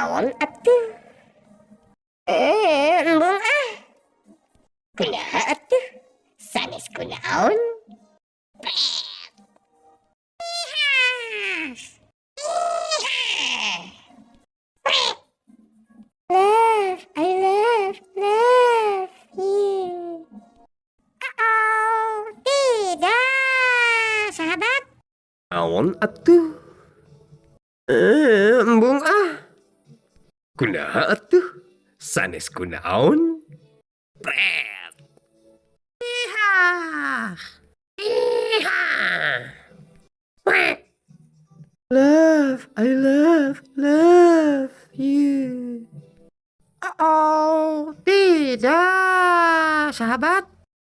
naon atuh? Embung ah. Kunaha atuh? Sanes kunaon? Pret. Ihah. Ihah. Pret. Love, I love you. Oh, tidak, sahabat. Naon atuh? Embung ah. Kunaha atuh? Sanes kunaon? Pret. Ihah. Ihah. Pret. Love, I love you. Oh, tidak, sahabat.